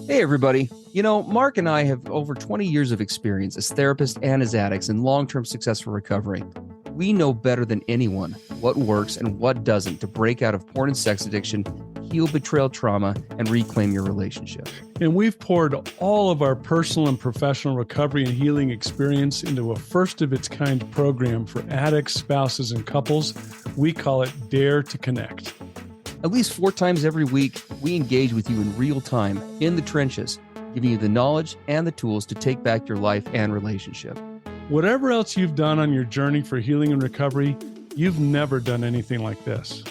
Hey, everybody. Mark and I have over 20 years of experience as therapists and as addicts in long-term successful recovery. We know better than anyone what works and what doesn't to break out of porn and sex addiction, heal betrayal trauma, and reclaim your relationship. And we've poured all of our personal and professional recovery and healing experience into a first-of-its-kind program for addicts, spouses, and couples. We call it Dare to Connect. At least 4 times every week, we engage with you in real time, in the trenches, giving you the knowledge and the tools to take back your life and relationship. Whatever else you've done on your journey for healing and recovery, you've never done anything like this.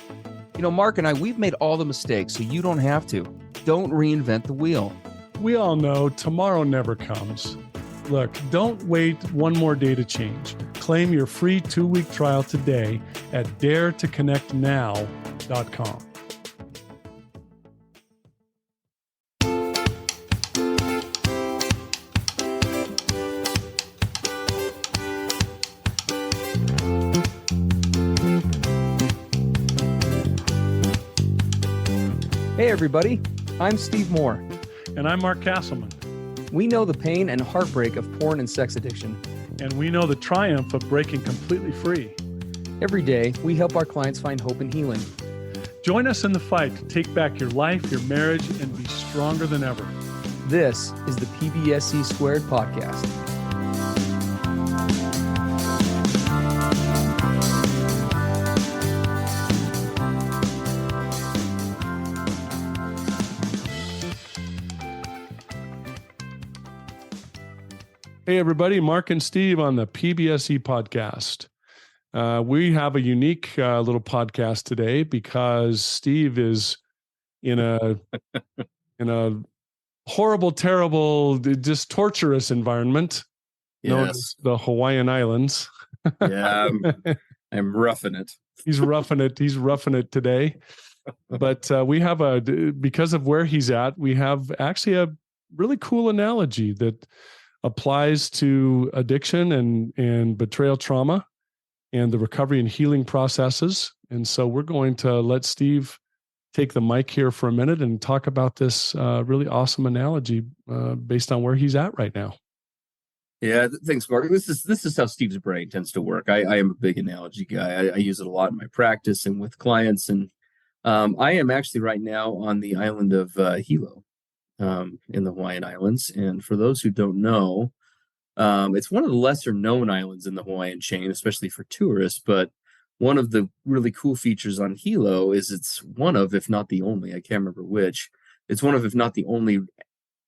Mark and I, we've made all the mistakes, so you don't have to. Don't reinvent the wheel. We all know tomorrow never comes. Look, don't wait one more day to change. Claim your free 2-week trial today at daretoconnectnow.com. Hey, everybody. I'm Steve Moore. And I'm Mark Castleman. We know the pain and heartbreak of porn and sex addiction. And we know the triumph of breaking completely free. Every day, we help our clients find hope and healing. Join us in the fight to take back your life, your marriage, and be stronger than ever. This is the PBSC Squared podcast. Hey, everybody, Mark and Steve on the PBSE podcast. We have a unique little podcast today because Steve is in a horrible, terrible, just torturous environment known as the Hawaiian Islands. Yeah, I'm roughing it. He's roughing it. He's roughing it today. But we have because of where he's at, we have actually a really cool analogy that applies to addiction and betrayal trauma and the recovery and healing processes. And so we're going to let Steve take the mic here for a minute and talk about this really awesome analogy based on where he's at right now. Yeah, thanks, Mark. This is how Steve's brain tends to work. I am a big analogy guy. I use it a lot in my practice and with clients. And I am actually right now on the island of Hilo. In the Hawaiian Islands. And for those who don't know, it's one of the lesser known islands in the Hawaiian chain, especially for tourists. But one of the really cool features on Hilo is it's one of, if not the only, I can't remember which, it's one of, if not the only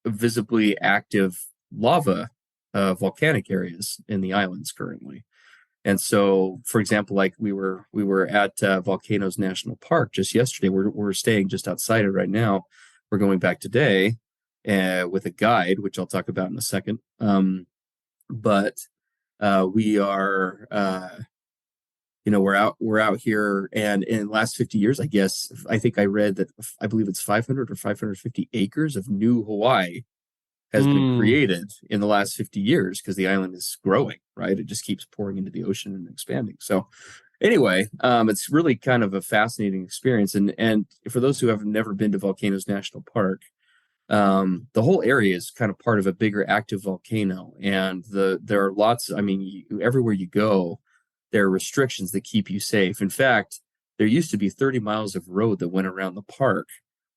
visibly active lava volcanic areas in the islands currently. And so, for example, like we were at Volcanoes National Park just yesterday. We're staying just outside it right now. We're going back today with a guide, which I'll talk about in a second. But we are, we're out here, and in the last 50 years, I think I read that I believe it's 500 or 550 acres of new Hawaii has been created in the last 50 years because the island is growing, right? It just keeps pouring into the ocean and expanding. So anyway, it's really kind of a fascinating experience. And for those who have never been to Volcanoes National Park, the whole area is kind of part of a bigger active volcano. And there are lots, everywhere you go, there are restrictions that keep you safe. In fact, there used to be 30 miles of road that went around the park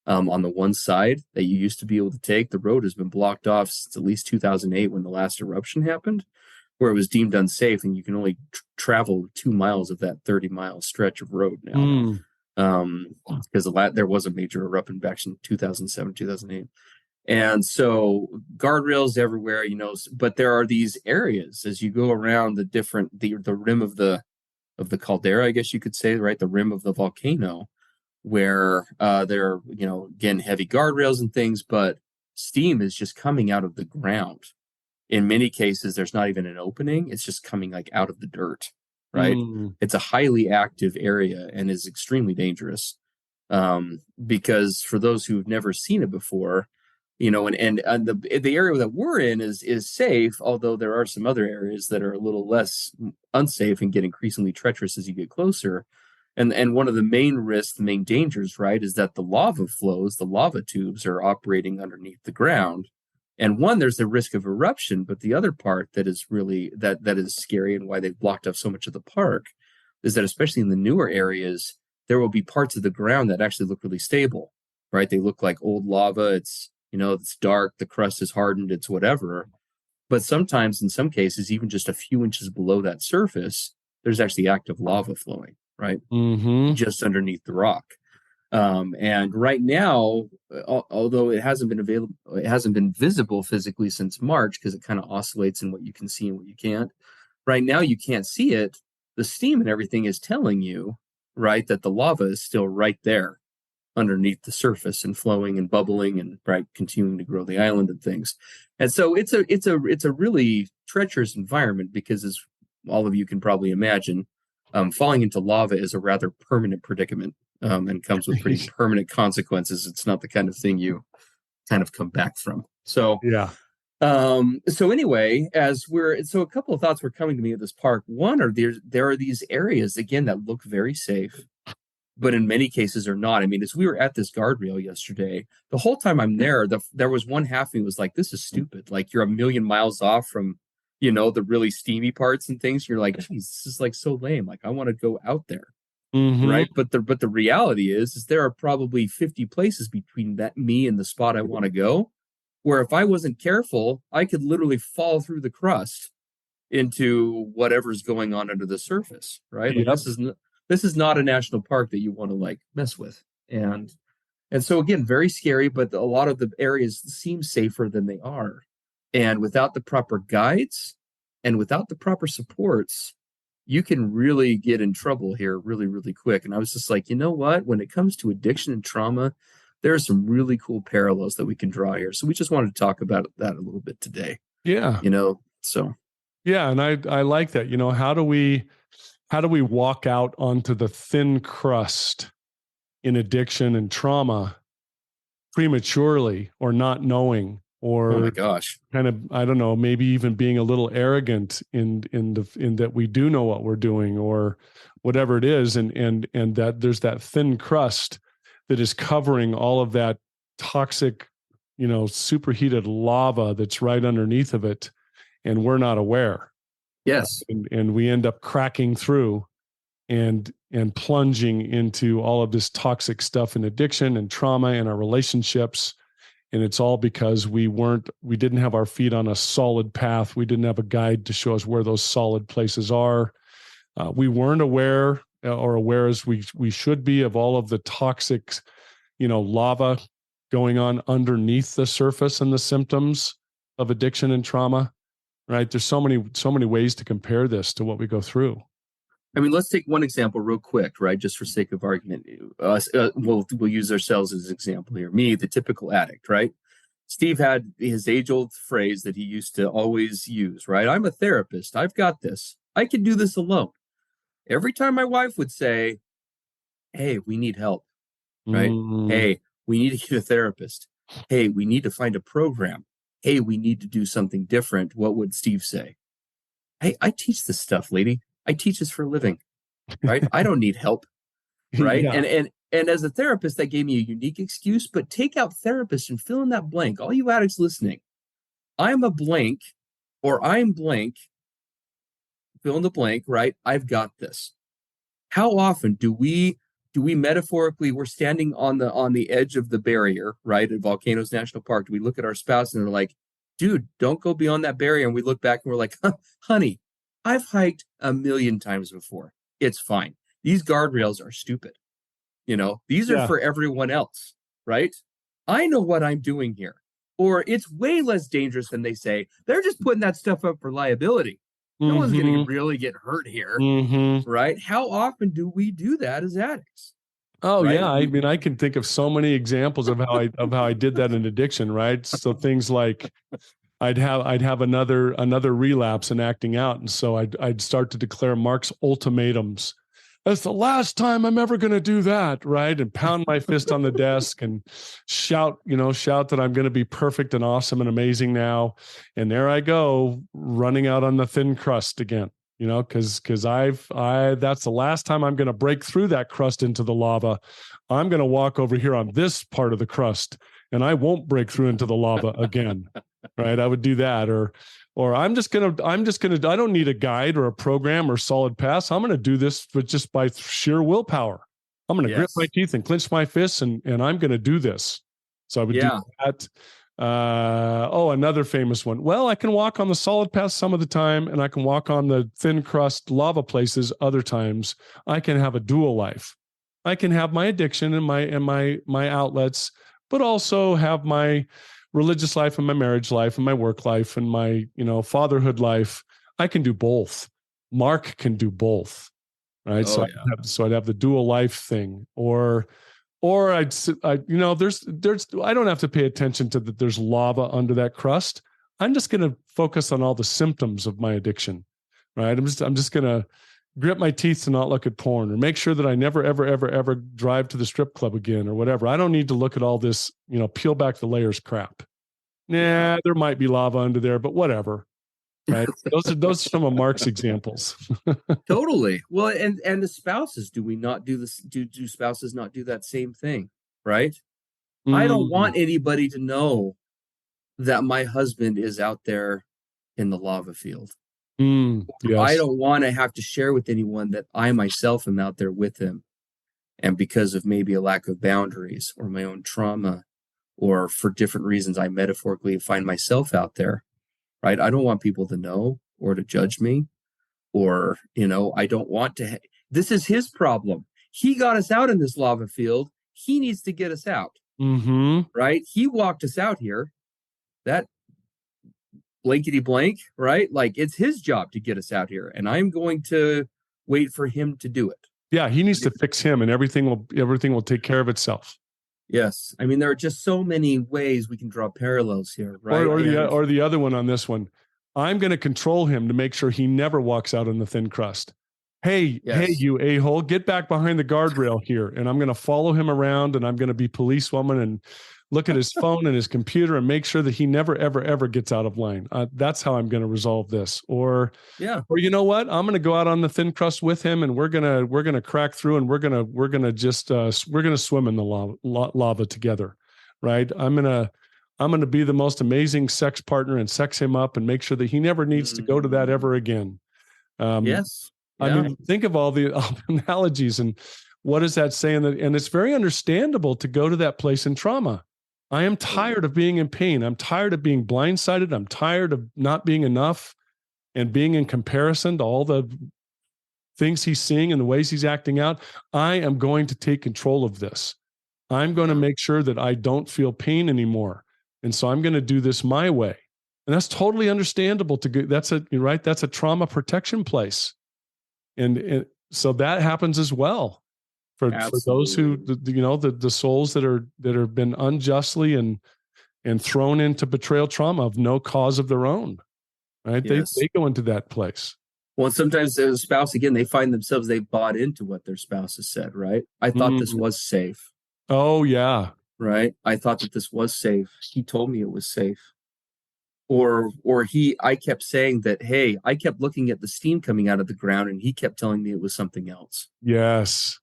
on the one side that you used to be able to take. The road has been blocked off since at least 2008 when the last eruption happened, where it was deemed unsafe, and you can only travel 2 miles of that 30-mile stretch of road now. Because there was a major eruption back in 2007, 2008. And so guardrails everywhere, but there are these areas as you go around the rim of the caldera, I guess you could say, right? The rim of the volcano, where there are, again, heavy guardrails and things, but steam is just coming out of the ground. In many cases, there's not even an opening. It's just coming like out of the dirt, right? It's a highly active area and is extremely dangerous because for those who've never seen it before, and the area that we're in is safe, although there are some other areas that are a little less unsafe and get increasingly treacherous as you get closer. And one of the main risks, the main dangers, right, is that the lava flows, the lava tubes are operating underneath the ground. And one, there's the risk of eruption, but the other part that is really that is scary and why they've blocked off so much of the park is that especially in the newer areas, there will be parts of the ground that actually look really stable, right? They look like old lava. It's dark, the crust is hardened, it's whatever. But sometimes, in some cases, even just a few inches below that surface, there's actually active lava flowing, right? Mm-hmm. Just underneath the rock. And right now, although it hasn't been visible physically since March because it kind of oscillates in what you can see and what you can't. Right now, you can't see it. The steam and everything is telling you, right, that the lava is still right there underneath the surface and flowing and bubbling and right continuing to grow the island and things. And so it's a really treacherous environment because, as all of you can probably imagine, falling into lava is a rather permanent predicament, and comes with pretty permanent consequences. It's not the kind of thing you kind of come back from. So yeah. So anyway, a couple of thoughts were coming to me at this park. One are there are these areas again that look very safe, but in many cases are not. I mean, as we were at this guardrail yesterday, the whole time I'm there, there was one half of me was like, this is stupid. Like you're a million miles off from, the really steamy parts and things. You're like, geez, this is like so lame. Like I want to go out there. Mm-hmm. Right. But the reality is there are probably 50 places between me and the spot I want to go, where if I wasn't careful, I could literally fall through the crust into whatever's going on under the surface. Right. Like this is not a national park that you want to like mess with. And so again, very scary, but a lot of the areas seem safer than they are. And without the proper guides and without the proper supports, you can really get in trouble here really, really quick. And I was just like, you know what? When it comes to addiction and trauma, there are some really cool parallels that we can draw here. So we just wanted to talk about that a little bit today. Yeah. So. Yeah. And I like that. How do we walk out onto the thin crust in addiction and trauma prematurely or not knowing? Or oh my gosh, kind of, I don't know, maybe even being a little arrogant in that we do know what we're doing or whatever it is. And that there's that thin crust that is covering all of that toxic, superheated lava that's right underneath of it. And we're not aware. Yes. And we end up cracking through and plunging into all of this toxic stuff and addiction and trauma in our relationships. And it's all because we didn't have our feet on a solid path. We didn't have a guide to show us where those solid places are. We weren't aware as we should be of all of the toxic, lava going on underneath the surface and the symptoms of addiction and trauma, right? There's so many ways to compare this to what we go through. I mean, let's take one example real quick, right? Just for sake of argument. We'll use ourselves as an example here. Me, the typical addict, right? Steve had his age-old phrase that he used to always use, right? I'm a therapist. I've got this. I can do this alone. Every time my wife would say, hey, we need help, right? Hey, we need to get a therapist. Hey, we need to find a program. Hey, we need to do something different. What would Steve say? Hey, I teach this stuff, lady. I teach this for a living, right? I don't need help, right? Yeah. And as a therapist, that gave me a unique excuse, but take out therapist and fill in that blank. All you addicts listening, I'm a blank or I'm blank, fill in the blank, right? I've got this. How often do we metaphorically, we're standing on the edge of the barrier, right? At Volcanoes National Park. Do we look at our spouse and they're like, dude, don't go beyond that barrier. And we look back and we're like, honey, I've hiked a million times before. It's fine. These guardrails are stupid. These are for everyone else, right? I know what I'm doing here. Or it's way less dangerous than they say. They're just putting that stuff up for liability. No one's going to really get hurt here, right? How often do we do that as addicts? Oh, right? Yeah. I mean, I can think of so many examples of how I did that in addiction, right? So things like I'd have another relapse in acting out, and so I'd start to declare Mark's ultimatums. That's the last time I'm ever going to do that, right? And pound my fist on the desk and shout that I'm going to be perfect and awesome and amazing now. And there I go, running out on the thin crust again, because that's the last time I'm going to break through that crust into the lava. I'm going to walk over here on this part of the crust, and I won't break through into the lava again. Right. I would do that. Or I don't need a guide or a program or solid paths. I'm going to do this just by sheer willpower. I'm going to grit my teeth and clench my fists, and I'm going to do this. So I would do that. Another famous one. Well, I can walk on the solid path some of the time, and I can walk on the thin crust lava places other times. I can have a dual life. I can have my addiction and my outlets, but also have my religious life and my marriage life and my work life and my, fatherhood life. I can do both. Mark can do both. Right. I'd have the dual life thing, or I don't have to pay attention to that. There's lava under that crust. I'm just going to focus on all the symptoms of my addiction. Right. I'm just going to grit my teeth to not look at porn, or make sure that I never, ever, ever, ever drive to the strip club again, or whatever. I don't need to look at all this, peel back the layers crap. Nah, there might be lava under there, but whatever. Right. Those are some of Mark's examples. Totally. Well, and the spouses, do we not do this? Do spouses not do that same thing? Right. I don't want anybody to know that my husband is out there in the lava field. Yes. I don't want to have to share with anyone that I myself am out there with him. And because of maybe a lack of boundaries or my own trauma, or for different reasons, I metaphorically find myself out there. Right. I don't want people to know or to judge me, or, I don't want to. This is his problem. He got us out in this lava field. He needs to get us out. Mm-hmm. Right. He walked us out here. That blankety blank. Right. Like, it's his job to get us out here, and I'm going to wait for him to do it. Yeah. He needs to fix him, and everything will take care of itself. Yes. I mean, there are just so many ways we can draw parallels here, right? Or the other one on this one. I'm going to control him to make sure he never walks out in the thin crust. Hey, you a-hole, get back behind the guardrail here. And I'm going to follow him around, and I'm going to be policewoman and look at his phone and his computer and make sure that he never, ever, ever gets out of line. That's how I'm going to resolve this. Or you know what? I'm going to go out on the thin crust with him, and we're going to crack through, and we're going to swim in the lava together. Right. I'm going to be the most amazing sex partner and sex him up and make sure that he never needs to go to that ever again. Yes. Yeah. I mean, think of all the analogies, and what is that saying? And it's very understandable to go to that place in trauma. I am tired of being in pain. I'm tired of being blindsided. I'm tired of not being enough and being in comparison to all the things he's seeing and the ways he's acting out. I am going to take control of this. I'm going to make sure that I don't feel pain anymore. And so I'm going to do this my way. And that's totally understandable that's a trauma protection place. And so that happens as well. For those who, the souls that have been unjustly and thrown into betrayal trauma of no cause of their own, right? Yes. They go into that place. Well, sometimes the spouse, again, they find themselves, they bought into what their spouse has said, right? I thought this was safe. Oh, yeah. Right? I thought that this was safe. He told me it was safe. I kept saying that, hey, I kept looking at the steam coming out of the ground, and he kept telling me it was something else. Yes.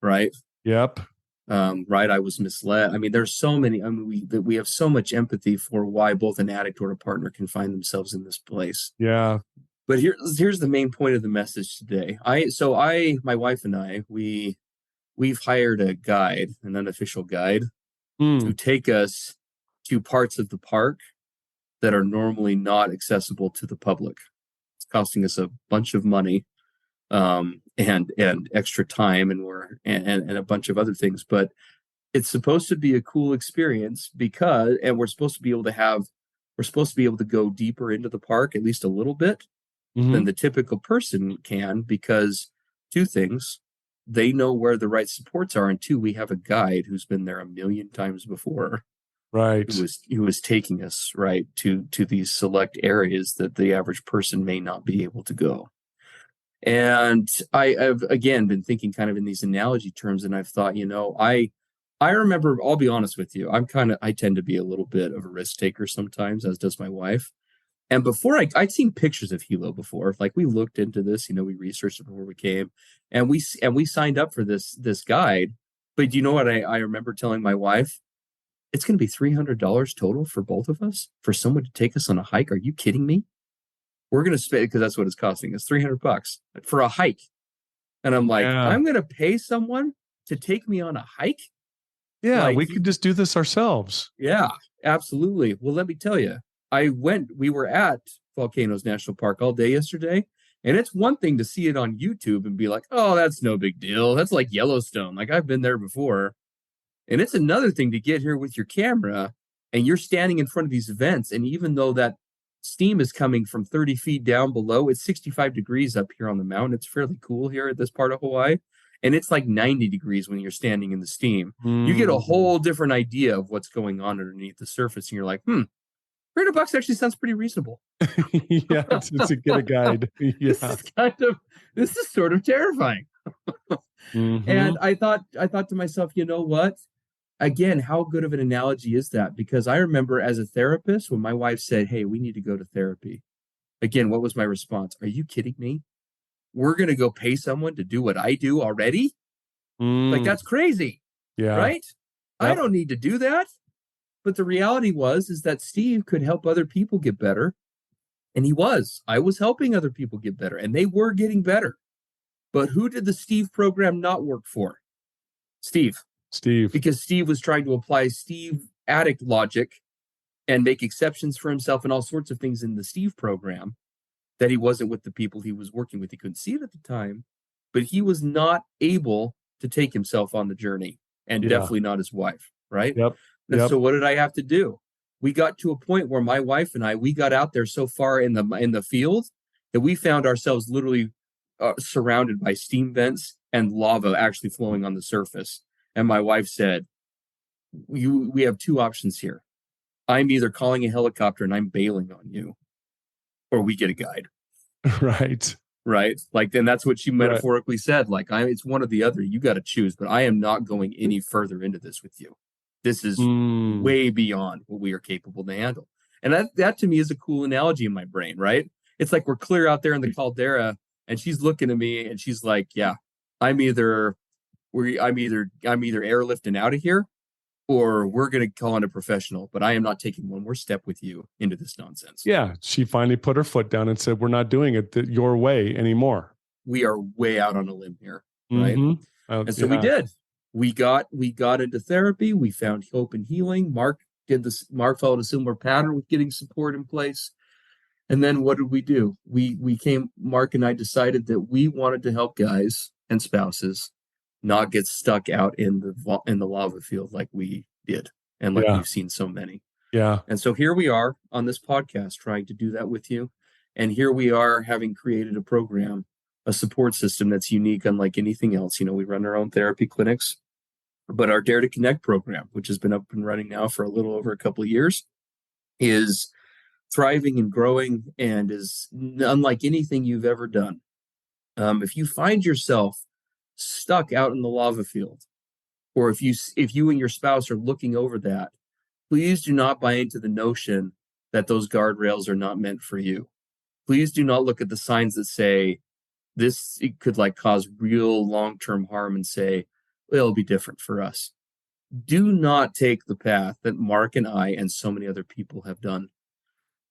Right. Yep. Right. I was misled. I mean, there's so many. I mean, we have so much empathy for why both an addict or a partner can find themselves in this place. Yeah. But here's the main point of the message today. My wife and I, we've hired a guide, an unofficial guide, to take us to parts of the park that are normally not accessible to the public. It's costing us a bunch of money. And extra time and a bunch of other things, but it's supposed to be a cool experience we're supposed to be able to go deeper into the park, at least a little bit, than the typical person can, because two things: they know where the right supports are, and two, we have a guide who's been there a million times before, right? Who was taking us right to these select areas that the average person may not be able to go. And I've, again, been thinking kind of in these analogy terms, and I've thought, I remember, I'll be honest with you, I tend to be a little bit of a risk taker sometimes, as does my wife. And before I'd seen pictures of Hilo before. Like we looked into this, we researched it before we came, and we signed up for this guide. But you know what? I remember telling my wife, it's going to be $300 total for both of us for someone to take us on a hike. Are you kidding me? We're going to spend, because that's what it's costing us, $300 for a hike. And I'm like, Yeah. I'm going to pay someone to take me on a hike? Yeah, Like, we could just do this ourselves. yeah, absolutely. Well, let me tell you, we were at Volcanoes National Park all day yesterday. And it's one thing to see it on YouTube and be like, oh, that's no big deal. That's like Yellowstone. Like I've been there before. And it's another thing to get here with your camera and you're standing in front of these vents. And even though that steam is coming from 30 feet down below, it's 65 degrees up here on the mountain. It's fairly cool here at this part of Hawaii. And it's like 90 degrees when you're standing in the steam. You get a whole different idea of what's going on underneath the surface. And you're like, $300 actually sounds pretty reasonable. Yeah, to get a guide. Yeah. This is sort of terrifying. Mm-hmm. And I thought to myself, you know what? Again, how good of an analogy is that? Because I remember as a therapist, when my wife said, hey, we need to go to therapy. Again, what was my response? Are you kidding me? We're going to go pay someone to do what I do already? Like, that's crazy. Yeah. Right? Yep. I don't need to do that. But the reality is that Steve could help other people get better. And I was helping other people get better, and they were getting better. But who did the Steve program not work for? Steve. Because Steve was trying to apply Steve addict logic and make exceptions for himself and all sorts of things in the Steve program that he wasn't with the people he was working with. He couldn't see it at the time, but he was not able to take himself on the journey, and definitely not his wife, right? Yep. And so what did I have to do? We got to a point where my wife and we got out there so far in the field that we found ourselves literally surrounded by steam vents and lava actually flowing on the surface. And my wife said, we have two options here. I'm either calling a helicopter and I'm bailing on you, or we get a guide. Right. Like, then that's what she metaphorically said. Like, it's one or the other. You got to choose, but I am not going any further into this with you. This is way beyond what we are capable to handle. And that to me is a cool analogy in my brain, right? It's like we're clear out there in the caldera and she's looking at me and she's like, yeah, I'm either airlifting out of here, or we're going to call in a professional, but I am not taking one more step with you into this nonsense. Yeah. She finally put her foot down and said, we're not doing it your way anymore. We are way out on a limb here. Right. And so we did. We got into therapy. We found hope and healing. Mark followed a similar pattern with getting support in place. And then what did we do? Mark and I decided that we wanted to help guys and spouses not get stuck out in the lava field like we did, and like we've seen so many. Yeah. And so here we are on this podcast trying to do that with you. And here we are having created a program, a support system that's unique, unlike anything else. We run our own therapy clinics, but our Dare to Connect program, which has been up and running now for a little over a couple of years, is thriving and growing and is unlike anything you've ever done. If you find yourself stuck out in the lava field, or if you and your spouse are looking over that, please do not buy into the notion that those guardrails are not meant for you. Please do not look at the signs that say it could cause real long-term harm and say, well, it'll be different for us. Do not take the path that Mark and I and so many other people have done.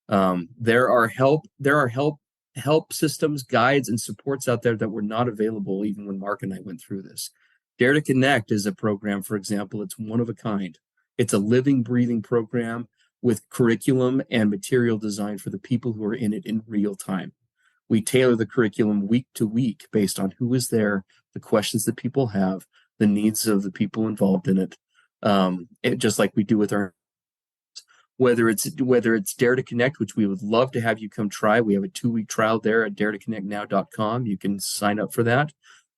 There are help systems, guides, and supports out there that were not available even when Mark and I went through this. Dare to Connect is a program, for example. It's one of a kind. It's a living, breathing program with curriculum and material designed for the people who are in it in real time. We tailor the curriculum week to week based on who is there, the questions that people have, the needs of the people involved in it. Just like we do with our, whether it's Dare to Connect, which we would love to have you come try. We have a 2-week trial there at daretoconnectnow.com. You can sign up for that.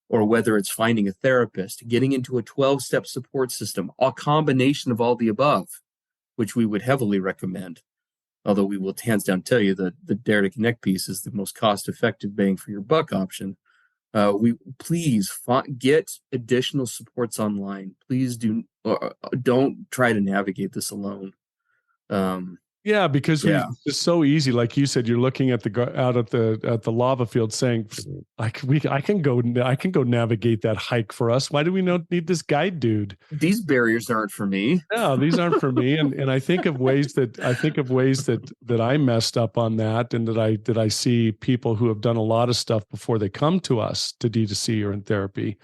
Or whether it's finding a therapist, getting into a 12-step support system, a combination of all the above, which we would heavily recommend. Although we will hands down tell you that the Dare to Connect piece is the most cost-effective bang for your buck option. Please get additional supports online. Please don't try to navigate this alone. Yeah, because it's just so easy. Like you said, you're looking at out at the lava field, saying, I can go navigate that hike for us. Why do we need this guide dude? These barriers aren't for me. No, these aren't for me. And I think of ways that I messed up on that, and that I see people who have done a lot of stuff before they come to us to D2C or in therapy.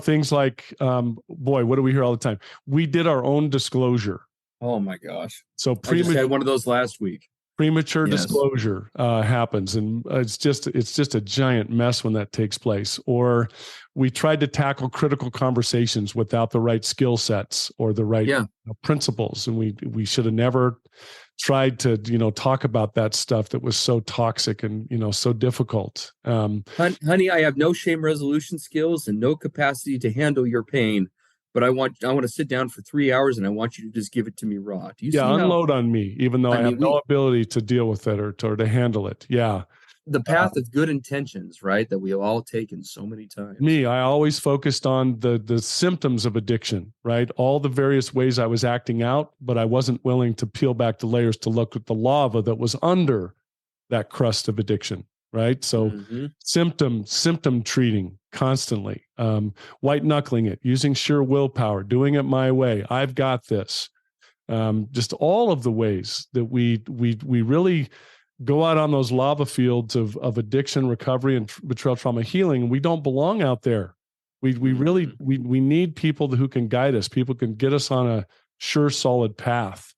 Things like, boy, what do we hear all the time? We did our own disclosure. Oh my gosh. So I just had one of those last week. Premature disclosure happens, and it's just a giant mess when that takes place. Or we tried to tackle critical conversations without the right skill sets or the right principles, and we should have never tried to talk about that stuff that was so toxic and so difficult. Honey, I have no shame resolution skills and no capacity to handle your pain. But I want to sit down for 3 hours and I want you to just give it to me raw. Do you see unload on me, even though I have no ability to deal with it or to handle it. Yeah. The path of good intentions, right? That we have all taken so many times. I always focused on the symptoms of addiction, right? All the various ways I was acting out, but I wasn't willing to peel back the layers to look at the lava that was under that crust of addiction. Right. So symptom treating constantly, white knuckling it, using sheer willpower, doing it my way. I've got this. Just all of the ways that we really go out on those lava fields of addiction, recovery, and betrayal trauma healing. And we don't belong out there. We really need people who can guide us. People can get us on a sure, solid path.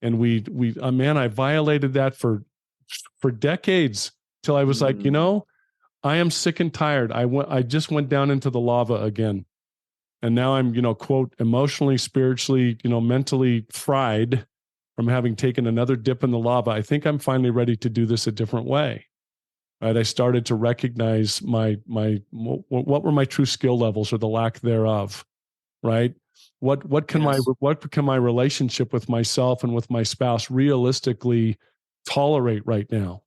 And I violated that for decades. Till I was like, I am sick and tired. I just went down into the lava again. And now I'm, quote, emotionally, spiritually, mentally fried from having taken another dip in the lava. I think I'm finally ready to do this a different way. Right. I started to recognize what were my true skill levels or the lack thereof. Right. What can my relationship with myself and with my spouse realistically tolerate right now?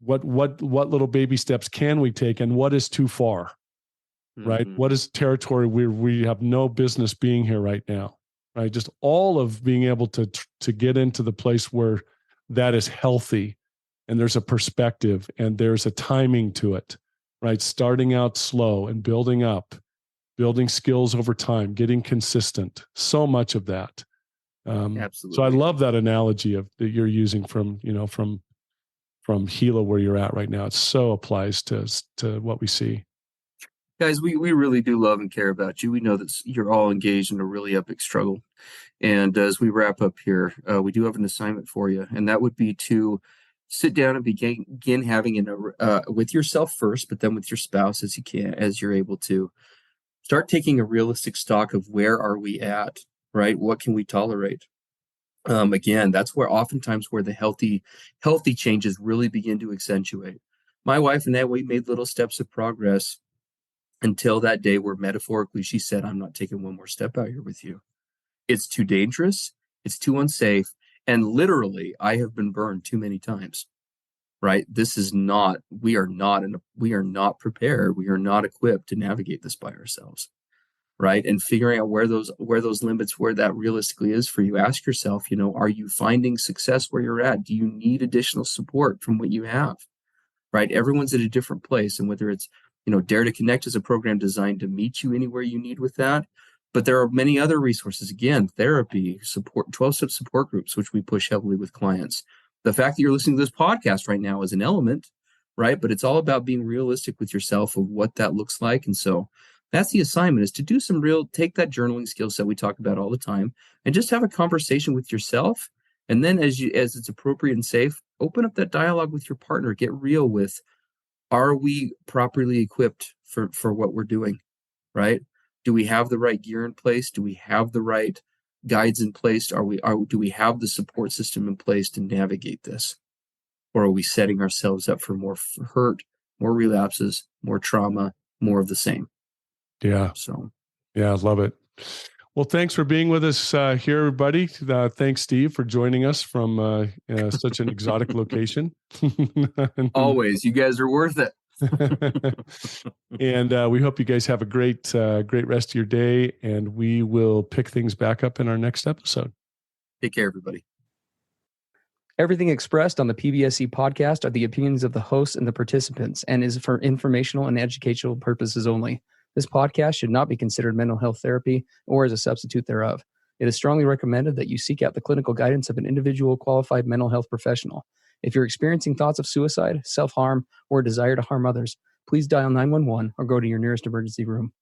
What little baby steps can we take, and what is too far, right? What is territory where we have no business being here right now, right? Just all of being able to get into the place where that is healthy, and there's a perspective and there's a timing to it, right? Starting out slow and building up, building skills over time, getting consistent. So much of that. Absolutely. So I love that analogy that you're using from Hilo, where you're at right now. It so applies to what we see. Guys, we really do love and care about you. We know that you're all engaged in a really epic struggle. And as we wrap up here, we do have an assignment for you, and that would be to sit down and begin having with yourself first, but then with your spouse as you're able to. Start taking a realistic stock of where are we at, right? What can we tolerate? Again, that's oftentimes where the healthy changes really begin to accentuate. My wife and I, we made little steps of progress until that day where metaphorically she said, I'm not taking one more step out here with you. It's too dangerous. It's too unsafe. And literally, I have been burned too many times, right? We are not prepared. We are not equipped to navigate this by ourselves. Right. And figuring out where those limits, where that realistically is for you. Ask yourself, are you finding success where you're at? Do you need additional support from what you have? Right. Everyone's at a different place. And whether it's, Dare to Connect is a program designed to meet you anywhere you need with that. But there are many other resources. Again, therapy, support, 12-step support groups, which we push heavily with clients. The fact that you're listening to this podcast right now is an element, right? But it's all about being realistic with yourself of what that looks like. And so that's the assignment, is to do take that journaling skill set we talk about all the time and just have a conversation with yourself. And then as it's appropriate and safe, open up that dialogue with your partner, get real with, are we properly equipped for what we're doing, right? Do we have the right gear in place? Do we have the right guides in place? Do we have the support system in place to navigate this? Or are we setting ourselves up for more hurt, more relapses, more trauma, more of the same? Yeah. So, yeah, I love it. Well, thanks for being with us here, everybody. Thanks, Steve, for joining us from such an exotic location. Always, you guys are worth it. And we hope you guys have a great rest of your day, and we will pick things back up in our next episode. Take care, everybody. Everything expressed on the PBSC podcast are the opinions of the hosts and the participants and is for informational and educational purposes only. This podcast should not be considered mental health therapy or as a substitute thereof. It is strongly recommended that you seek out the clinical guidance of an individual qualified mental health professional. If you're experiencing thoughts of suicide, self-harm, or a desire to harm others, please dial 911 or go to your nearest emergency room.